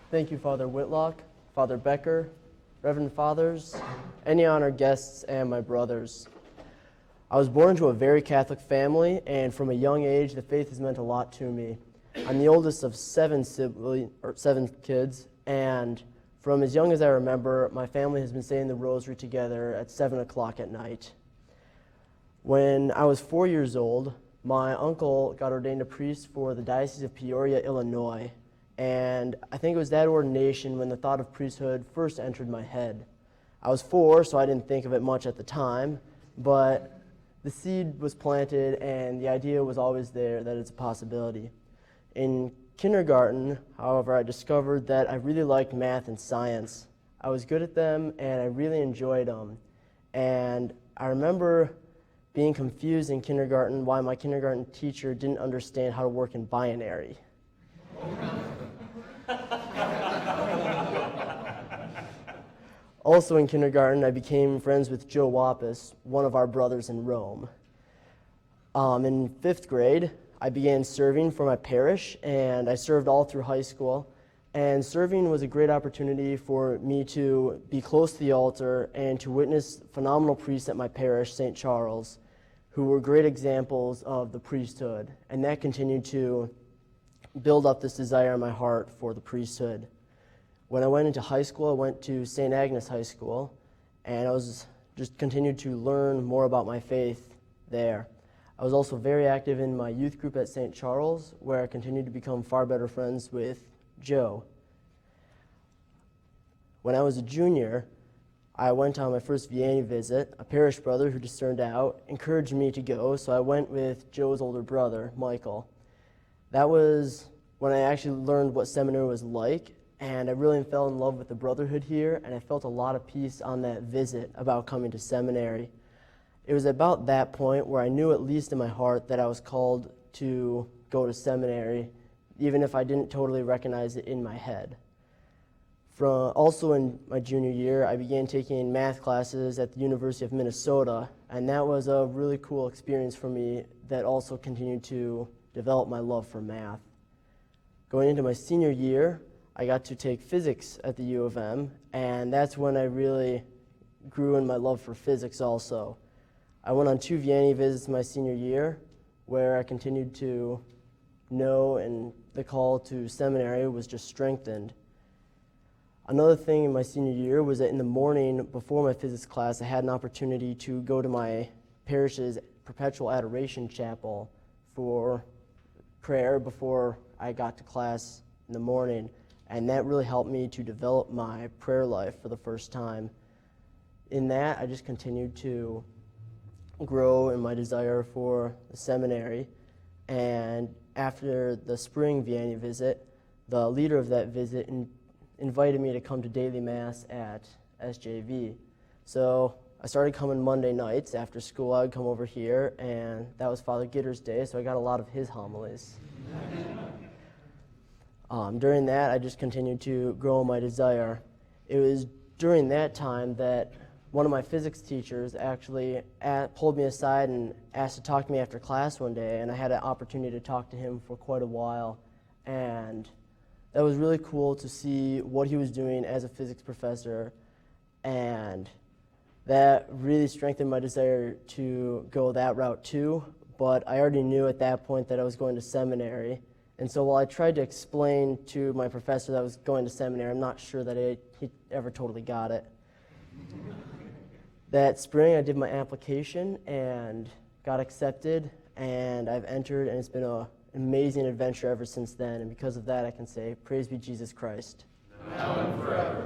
Thank you, Father Whitlock, Father Becker, Reverend Fathers, any honored guests, and my brothers. I was born into a very Catholic family, and from a young age, the faith has meant a lot to me. I'm the oldest of seven kids, and from as young as I remember, my family has been saying the rosary together at 7 o'clock at night. When I was 4 years old, my uncle got ordained a priest for the Diocese of Peoria, Illinois, and I think it was that ordination when the thought of priesthood first entered my head. I was 4, so I didn't think of it much at the time, but the seed was planted and the idea was always there that it's a possibility. In kindergarten, however, I discovered that I really liked math and science. I was good at them and I really enjoyed them. And I remember being confused in kindergarten why my kindergarten teacher didn't understand how to work in binary. Also in kindergarten, I became friends with Joe Wappus, one of our brothers in Rome. In 5th grade, I began serving for my parish, and I served all through high school. And serving was a great opportunity for me to be close to the altar and to witness phenomenal priests at my parish, St. Charles, who were great examples of the priesthood. And that continued to build up this desire in my heart for the priesthood. When I went into high school, I went to St. Agnes High School, and I was just continued to learn more about my faith there. I was also very active in my youth group at St. Charles, where I continued to become far better friends with Joe. When I was a junior, I went on my first Vianney visit. A parish brother who just turned out encouraged me to go, so I went with Joe's older brother, Michael. That was when I actually learned what seminary was like, and I really fell in love with the brotherhood here, and I felt a lot of peace on that visit about coming to seminary. It was about that point where I knew, at least in my heart, that I was called to go to seminary, even if I didn't totally recognize it in my head. Also in my junior year, I began taking math classes at the University of Minnesota, and that was a really cool experience for me that also continued to develop my love for math. Going into my senior year, I got to take physics at the U of M, and that's when I really grew in my love for physics also. I went on 2 Vianney visits my senior year, where I continued to know and the call to seminary was just strengthened. Another thing in my senior year was that in the morning before my physics class, I had an opportunity to go to my parish's perpetual adoration chapel for prayer before I got to class in the morning, and that really helped me to develop my prayer life for the first time. In that, I just continued to grow in my desire for the seminary, and after the spring Vianney visit, the leader of that visit invited me to come to daily mass at SJV. So I started coming Monday nights after school. I would come over here, and that was Father Gitter's day, so I got a lot of his homilies. During that, I just continued to grow in my desire. It was during that time that one of my physics teachers actually pulled me aside and asked to talk to me after class one day, and I had an opportunity to talk to him for quite a while. And that was really cool to see what he was doing as a physics professor, and that really strengthened my desire to go that route too. But I already knew at that point that I was going to seminary, and so while I tried to explain to my professor that I was going to seminary, I'm not sure that he ever totally got it. That spring I did my application and got accepted, and I've entered, and it's been an amazing adventure ever since then, and because of that I can say, praise be Jesus Christ. Now and forever.